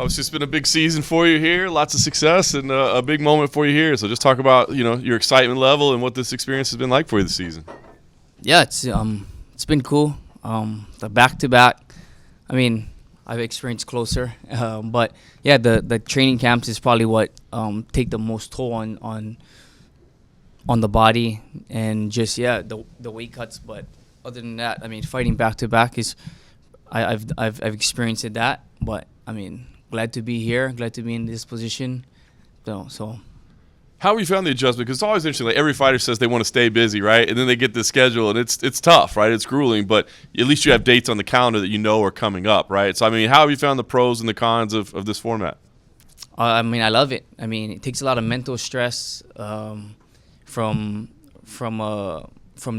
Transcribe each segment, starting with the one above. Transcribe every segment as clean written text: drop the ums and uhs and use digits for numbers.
Obviously, it's been a big season for you here, lots of success, and a big moment for you here. So just talk about your excitement level and what this experience has been like for you this season. Yeah, it's been cool. The back-to-back, I mean, I've experienced closer, but yeah, the training camps is probably what take the most toll on the body and just the weight cuts. But other than that, I mean, fighting back-to-back is I've experienced that, but I mean. Glad to be here. Glad to be in this position. So, how have you found the adjustment? Because it's always interesting. Like every fighter says they want to stay busy, right? And then they get this schedule, and it's tough, right? It's grueling, but at least you have dates on the calendar that are coming up, right? So, I mean, how have you found the pros and the cons of this format? I mean, I love it. I mean, it takes a lot of mental stress from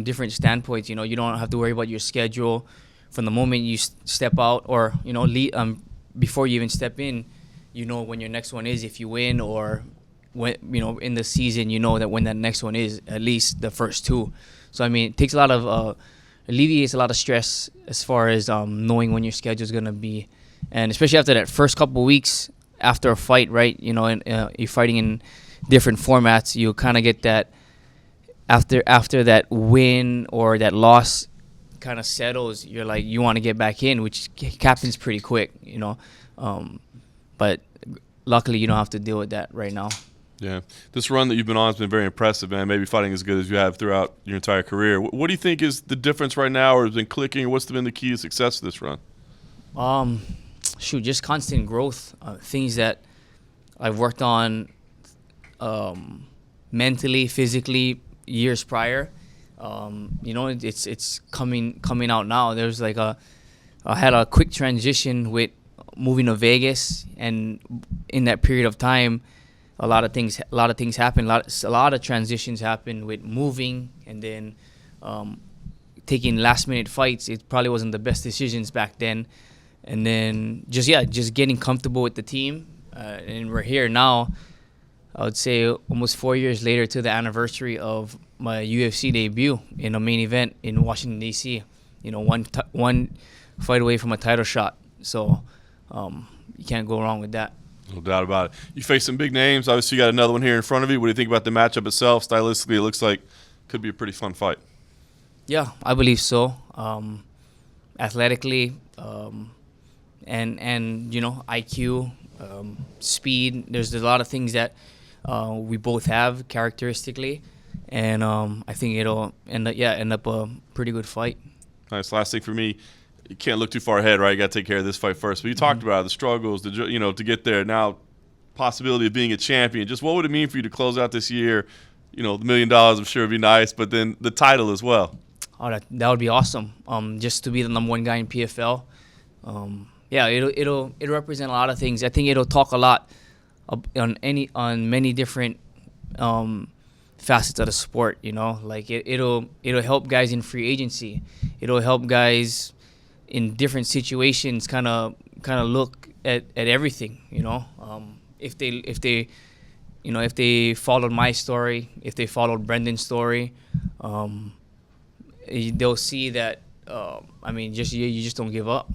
different standpoints. You don't have to worry about your schedule from the moment you step out, or before you even step in, when your next one is, if you win, or when in the season, that when that next one is, at least the first two. So I mean, it takes a lot of alleviates a lot of stress as far as knowing when your schedule is gonna be, and especially after that first couple of weeks after a fight, right? And you're fighting in different formats, you kind of get that after that win or that loss kind of settles, you're like, you want to get back in, which happens pretty quick, but luckily you don't have to deal with that right now. Yeah, this run that you've been on has been very impressive, man. Maybe fighting as good as you have throughout your entire career. What do you think is the difference right now, or has been clicking, or what's been the key to success of this run? Just constant growth, things that I've worked on mentally, physically years prior. It's coming out now. There's like I had a quick transition with moving to Vegas, and in that period of time, a lot of things happened. A lot of transitions happened with moving, and then taking last minute fights. It probably wasn't the best decisions back then, and then just getting comfortable with the team, and we're here now. I would say almost 4 years later to the anniversary of my UFC debut in a main event in Washington, D.C. One fight away from a title shot. So you can't go wrong with that. No doubt about it. You face some big names. Obviously, you got another one here in front of you. What do you think about the matchup itself? Stylistically, it looks like could be a pretty fun fight. Yeah, I believe so. Athletically, and IQ, speed. There's a lot of things that we both have characteristically, and I think it'll end up a pretty good fight. Nice. Last thing for me, you can't look too far ahead, right? You got to take care of this fight first. But you talked about the struggles, to get there. Now, possibility of being a champion. Just what would it mean for you to close out this year? The $1 million, I'm sure, would be nice, but then the title as well. Oh, that would be awesome. Just to be the number one guy in PFL. It'll represent a lot of things. I think it'll talk a lot on many different facets of the sport. Like it'll help guys in free agency. It'll help guys in different situations kind of look at everything. If they followed my story, if they followed Brendan's story, they'll see that. You just don't give up.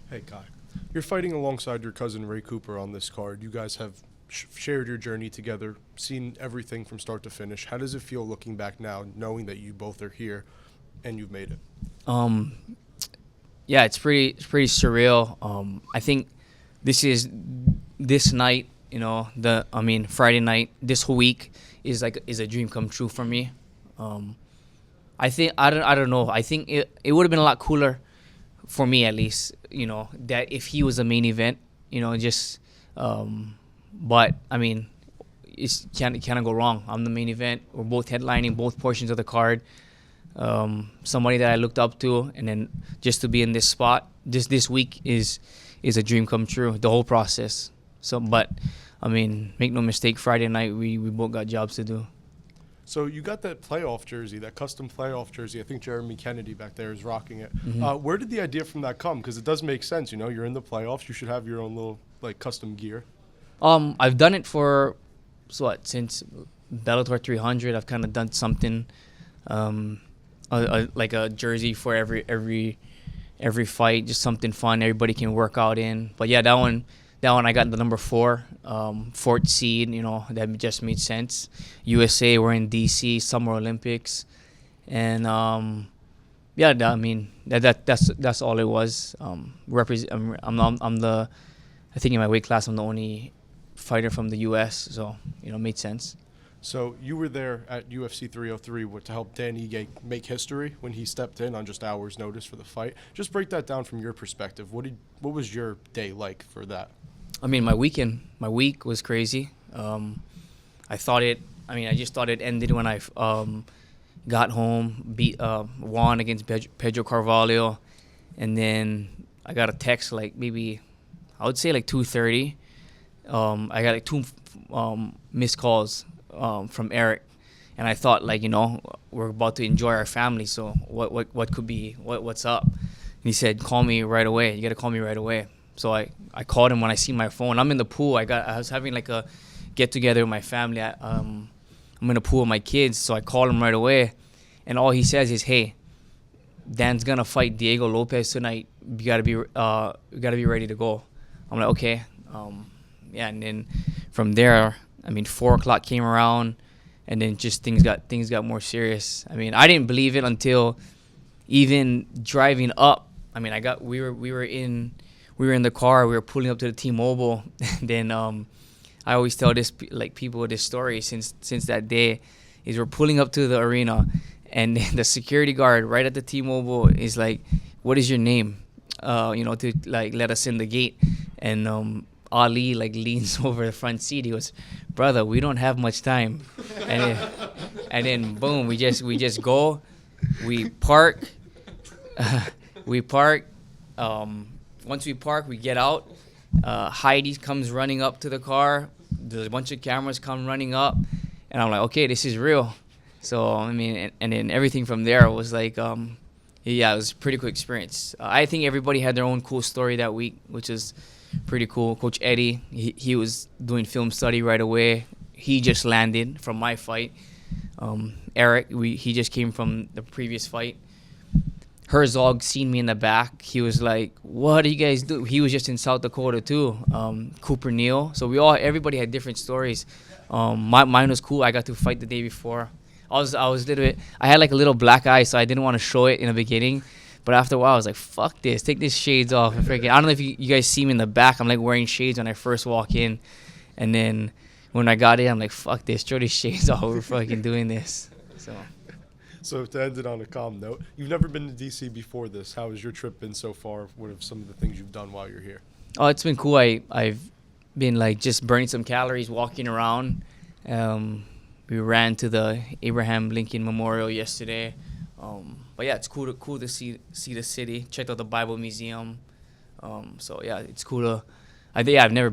Hey, Kai. You're fighting alongside your cousin Ray Cooper on this card. You guys have shared your journey together, seen everything from start to finish. How does it feel looking back now, knowing that you both are here and you've made it? It's pretty surreal. I think this night, Friday night, this whole week is a dream come true for me. I don't know. I think it would have been a lot cooler for me, at least, that if he was a main event, but I mean, it can't go wrong. I'm the main event. We're both headlining both portions of the card. Somebody that I looked up to, and then just to be in this spot this week is a dream come true. The whole process. So, but I mean, make no mistake, Friday night we both got jobs to do. So you got that playoff jersey, that custom playoff jersey. I think Jeremy Kennedy back there is rocking it. Mm-hmm. Where did the idea from that come? Because it does make sense. You're in the playoffs. You should have your own little custom gear. I've done it for since Bellator 300. I've kind of done something. like a jersey for every fight, just something fun everybody can work out in. But yeah, that one I got the number 4, fourth seed. You know, that just made sense. USA, we're in DC, Summer Olympics, and yeah, I mean that's all it was. I'm the, I think in my weight class I'm the only fighter from the US, so you know, it made sense. So you were there at UFC 303 to help Dan Ige make history when he stepped in on just hours' notice for the fight. Just break that down from your perspective. What was your day like for that? I mean, my week was crazy. I just thought it ended when I got home, won against Pedro Carvalho, and then I got a text like maybe, I would say like 2:30. I got like 2 missed calls from Eric, and I thought, like, you know, we're about to enjoy our family, so what could be, what's up? And he said, call me right away. You got to call me right away. So I called him when I see my phone. I'm in the pool. I was having like a get together with my family. I'm in the pool with my kids, so I called him right away, and all he says is, hey, Dan's gonna fight Diego Lopez tonight. You gotta be ready to go. I'm like, okay. Yeah, and then from there, I mean, 4 o'clock came around, and then just things got more serious. I mean, I didn't believe it until even driving up. I mean, we were in the car. We were pulling up to the T-Mobile. And then I always tell people this story since that day, is we're pulling up to the arena, and the security guard right at the T-Mobile is like, "What is your name?" You know, to like let us in the gate. And Ali like leans over the front seat. He goes, "Brother, we don't have much time." And then boom, we just go, we park, once we park, we get out. Heidi comes running up to the car. There's a bunch of cameras come running up, and I'm like, okay, this is real. So I mean, and then everything from there was like, yeah, it was a pretty cool experience. I think everybody had their own cool story that week, which is pretty cool. Coach Eddie, he was doing film study right away. He just landed from my fight. Eric, he just came from the previous fight. Herzog seen me in the back. He was like, "What do you guys do?" He was just in South Dakota too. Cooper Neal. So everybody had different stories. Mine was cool. I got to fight the day before. I was a little bit. I had like a little black eye, so I didn't want to show it in the beginning. But after a while, I was like, "Fuck this! Take these shades off." And freaking, I don't know if you guys see me in the back. I'm like wearing shades when I first walk in, and then when I got in, I'm like, "Fuck this! Throw these shades off. We're fucking doing this." So to end it on a calm note, you've never been to D.C. before this. How has your trip been so far? What are some of the things you've done while you're here? Oh, it's been cool. I've been like just burning some calories, walking around. We ran to the Abraham Lincoln Memorial yesterday. But yeah, it's cool to see the city. Checked out the Bible Museum. So yeah, it's cool to. I've never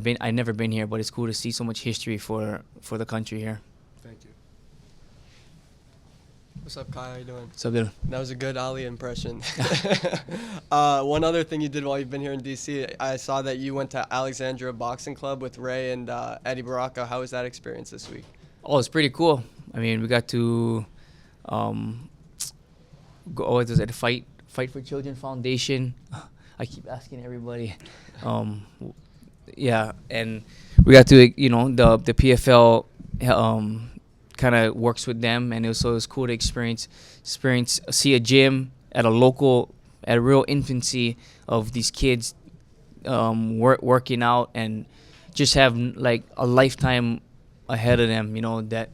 been here, but it's cool to see so much history for the country here. Thank you. What's up, Kai? How you doing? What's up, dude? That was a good Ali impression. One other thing you did while you've been here in D.C., I saw that you went to Alexandria Boxing Club with Ray and Eddie Baraka. How was that experience this week? Oh, it's pretty cool. I mean, we got to go. Oh, it was at the Fight for Children Foundation. I keep asking everybody. Yeah, and we got to, you know, the PFL kind of works with them, and it was cool to experience see a gym at a real infancy of these kids working out, and just have like a lifetime ahead of them. You know, that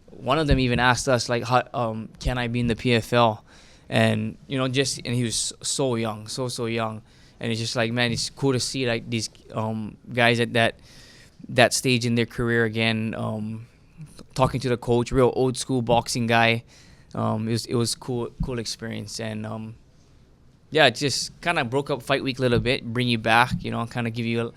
one of them even asked us like, how, can I be in the PFL? And you know, and he was so young, so young, and it's just like, man, it's cool to see like these guys at that stage in their career again. Talking to the coach, real old school boxing guy. It was cool experience, and yeah, it just kind of broke up fight week a little bit, bring you back, you know, kind of give you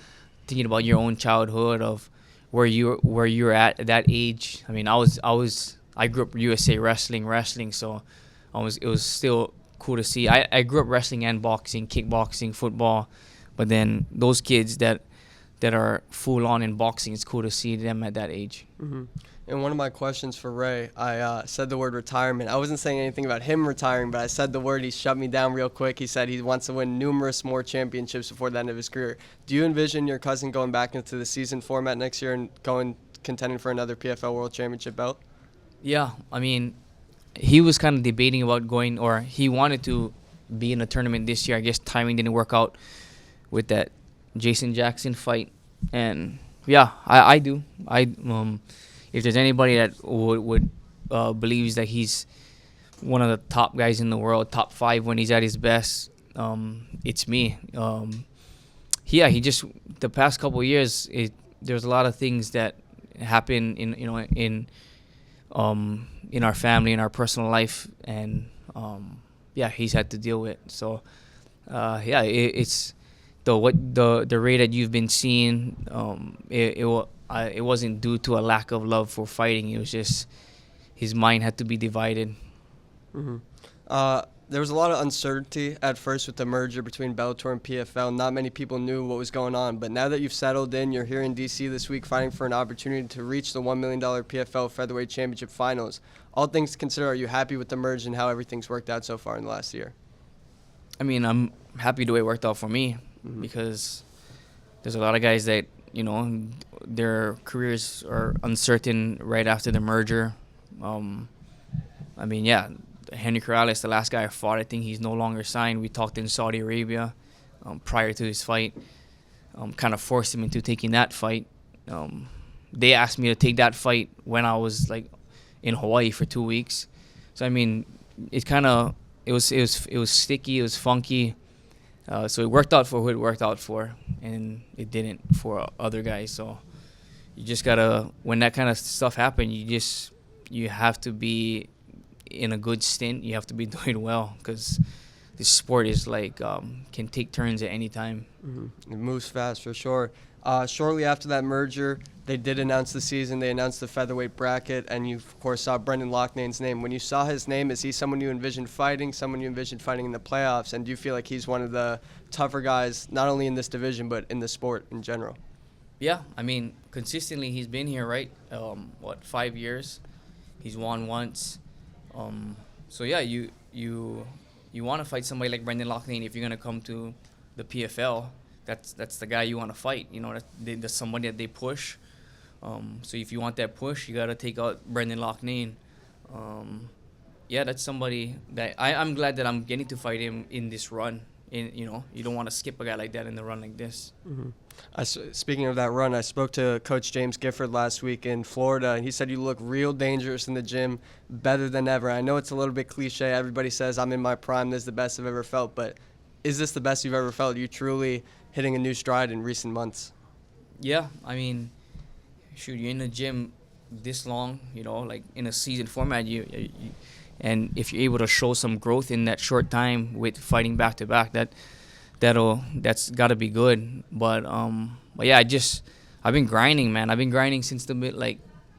thinking about your own childhood of where you're at that age. I mean, I grew up USA wrestling, so it was still cool to see. I grew up wrestling and boxing, kickboxing, football, but then those kids that are full on in boxing, it's cool to see them at that age. Mm-hmm. In one of my questions for Ray, I said the word retirement. I wasn't saying anything about him retiring, but I said the word. He shut me down real quick. He said he wants to win numerous more championships before the end of his career. Do you envision your cousin going back into the season format next year and contending for another PFL World Championship belt? Yeah, I mean, he was kind of debating about going, or he wanted to be in a tournament this year. I guess timing didn't work out with that Jason Jackson fight. And yeah, I do. If there's anybody that would believes that he's one of the top guys in the world, top 5 when he's at his best, it's me. He just the past couple of years, there's a lot of things that happen in our family, in our personal life, and he's had to deal with. So it's the rate that you've been seeing. It wasn't due to a lack of love for fighting. It was just his mind had to be divided. Mm-hmm. There was a lot of uncertainty at first with the merger between Bellator and PFL. Not many people knew what was going on. But now that you've settled in, you're here in D.C. this week fighting for an opportunity to reach the $1 million PFL Featherweight Championship Finals. All things considered, are you happy with the merge and how everything's worked out so far in the last year? I mean, I'm happy the way it worked out for me, because there's a lot of guys that, their careers are uncertain right after the merger. Henry Corrales, the last guy I fought, I think he's no longer signed. We talked in Saudi Arabia prior to his fight, kind of forced him into taking that fight. They asked me to take that fight when I was in Hawaii for 2 weeks. So I mean, it was sticky, it was funky. So it worked out for who it worked out for, and it didn't for other guys. So you just gotta, when that kind of stuff happens, you have to be in a good stint. You have to be doing well, because this sport is can take turns at any time. It moves fast for sure. Shortly after that merger, they did announce the season. They announced the featherweight bracket, and you, of course, saw Brendan Loughnane's name. When you saw his name, is he someone you envisioned fighting, someone you envisioned fighting in the playoffs? And do you feel like he's one of the tougher guys, not only in this division, but in the sport in general? Yeah, I mean, consistently he's been here, right? 5 years? He's won once. So yeah, you want to fight somebody like Brendan Loughnane if you're gonna come to the PFL. That's the guy you want to fight. That's somebody that they push. So if you want that push, you gotta take out Brendan Loughnane. That's somebody that I'm glad that I'm getting to fight him in this run. You don't want to skip a guy like that in the run like this. Speaking of that run, I spoke to Coach James Gifford last week in Florida, and he said you look real dangerous in the gym, better than ever. I know it's a little bit cliche. Everybody says I'm in my prime. This is the best I've ever felt. But is this the best you've ever felt? Are you truly hitting a new stride in recent months? Yeah, I mean, shoot, you're in the gym this long, in a season format, and if you're able to show some growth in that short time with fighting back to back, that's got to be good. But yeah, I've been grinding, man. I've been grinding since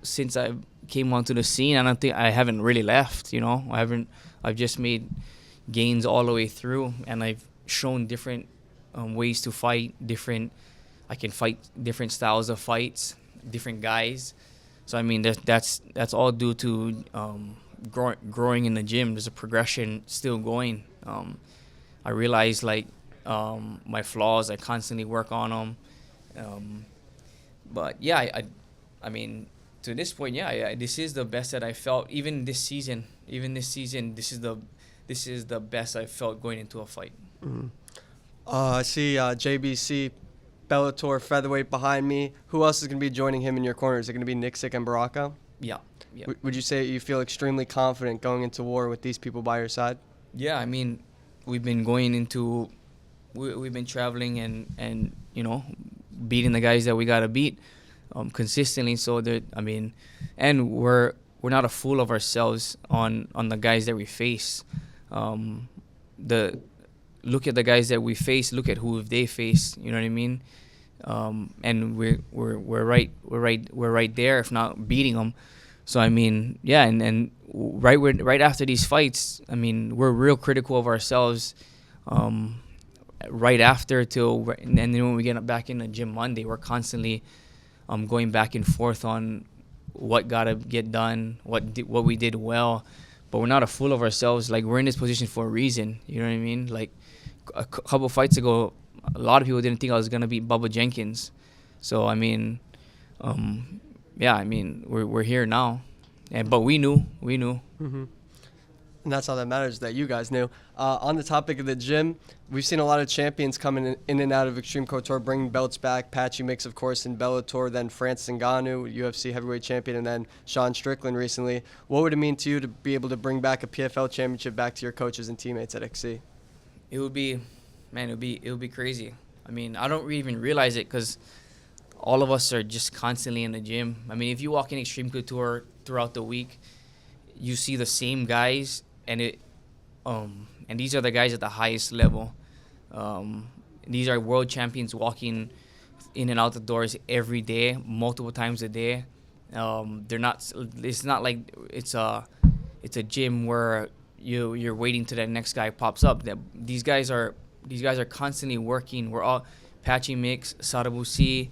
since I came onto the scene. I don't think I haven't really left. I've just made gains all the way through, and I've shown different ways to fight. I can fight different styles of fights, different guys. So I mean, that's all due to growing in the gym. There's a progression still going. I realize my flaws. I constantly work on them. But yeah, I mean, to this point, this is the best that I felt. Even this season, this is the best I felt going into a fight. I see JBC, Bellator featherweight behind me. Who else is going to be joining him in your corner? Is it going to be Nixick and Baraka? Yeah. Would you say you feel extremely confident going into war with these people by your side? Yeah, I mean, we've been traveling and beating the guys that we gotta beat consistently. So that, I mean, and we're not a fool of ourselves on the guys that we face. Look at the guys that we face. Look at who they face. You know what I mean? And we're right there, if not beating them. So I mean, yeah, and right after these fights, I mean, we're real critical of ourselves. Right after and then when we get back in the gym Monday, we're constantly going back and forth on what gotta get done, what we did well, but we're not a fool of ourselves. Like, we're in this position for a reason. You know what I mean? Like, a couple fights ago, a lot of people didn't think I was gonna beat Bubba Jenkins. So I mean, yeah, I mean, we're here now, but we knew. Mm-hmm. And that's all that matters, that you guys knew. On the topic of the gym, we've seen a lot of champions coming in and out of Extreme Couture, bringing belts back. Patchy Mix, of course, in Bellator, then Francis Ngannou, UFC heavyweight champion, and then Sean Strickland recently. What would it mean to you to be able to bring back a PFL championship back to your coaches and teammates at XC? It would be crazy. I mean, I don't even realize it because all of us are just constantly in the gym. I mean, if you walk in Extreme Couture throughout the week, you see the same guys, and these are the guys at the highest level. These are world champions walking in and out the doors every day, multiple times a day. They're not. It's not like it's a gym where you're waiting till that next guy pops up. These guys are constantly working. We're all Patchy Mix, Sarabusi,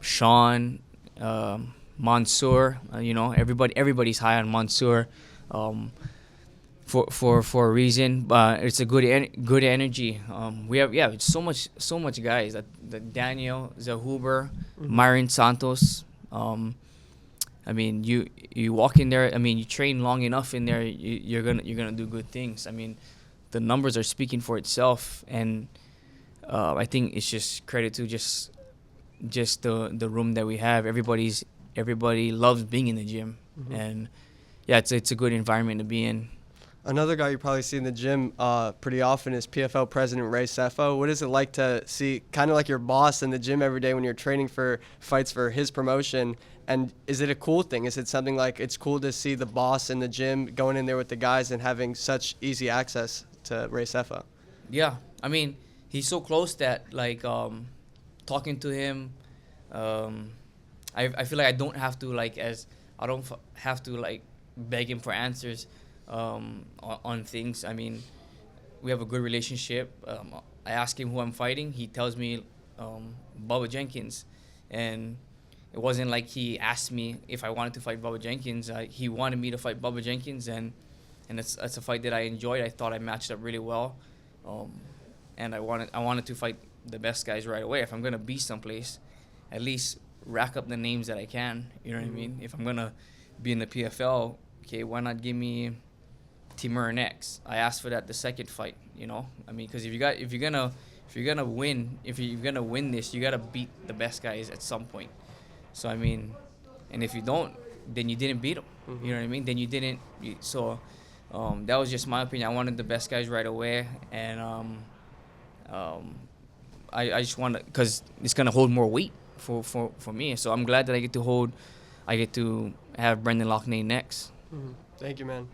Sean, Mansour. Everybody's high on Mansour. For a reason, but it's a good energy. We have it's so much guys. That Daniel Zahuber, Myron Santos. I mean, you walk in there. I mean, you train long enough in there, you're gonna do good things. I mean, the numbers are speaking for itself, and I think it's just credit to just the room that we have. Everybody loves being in the gym, and yeah, it's a good environment to be in. Another guy you probably see in the gym pretty often is PFL President Ray Sefo. What is it like to see kind of like your boss in the gym every day when you're training for fights for his promotion? And is it a cool thing? Is it something like it's cool to see the boss in the gym going in there with the guys and having such easy access to Ray Sefo? Yeah, I mean, he's so close that like talking to him, I feel like I don't have to have to beg him for answers. On things. I mean, we have a good relationship. I ask him who I'm fighting. He tells me Bubba Jenkins, and it wasn't like he asked me if I wanted to fight Bubba Jenkins. He wanted me to fight Bubba Jenkins, and that's a fight that I enjoyed. I thought I matched up really well, and I wanted to fight the best guys right away. If I'm gonna be someplace, at least rack up the names that I can. You know what I mean? If I'm gonna be in the PFL, okay, why not give me Timur X? I asked for that the second fight, you know. I mean, because if you're gonna win this, you gotta beat the best guys at some point. So I mean, and if you don't, then you didn't beat them. You know what I mean? Then you didn't. So that was just my opinion. I wanted the best guys right away, and I just want to, because it's gonna hold more weight for me. So I'm glad that I get to have Brendan Loughnane next. Thank you, man.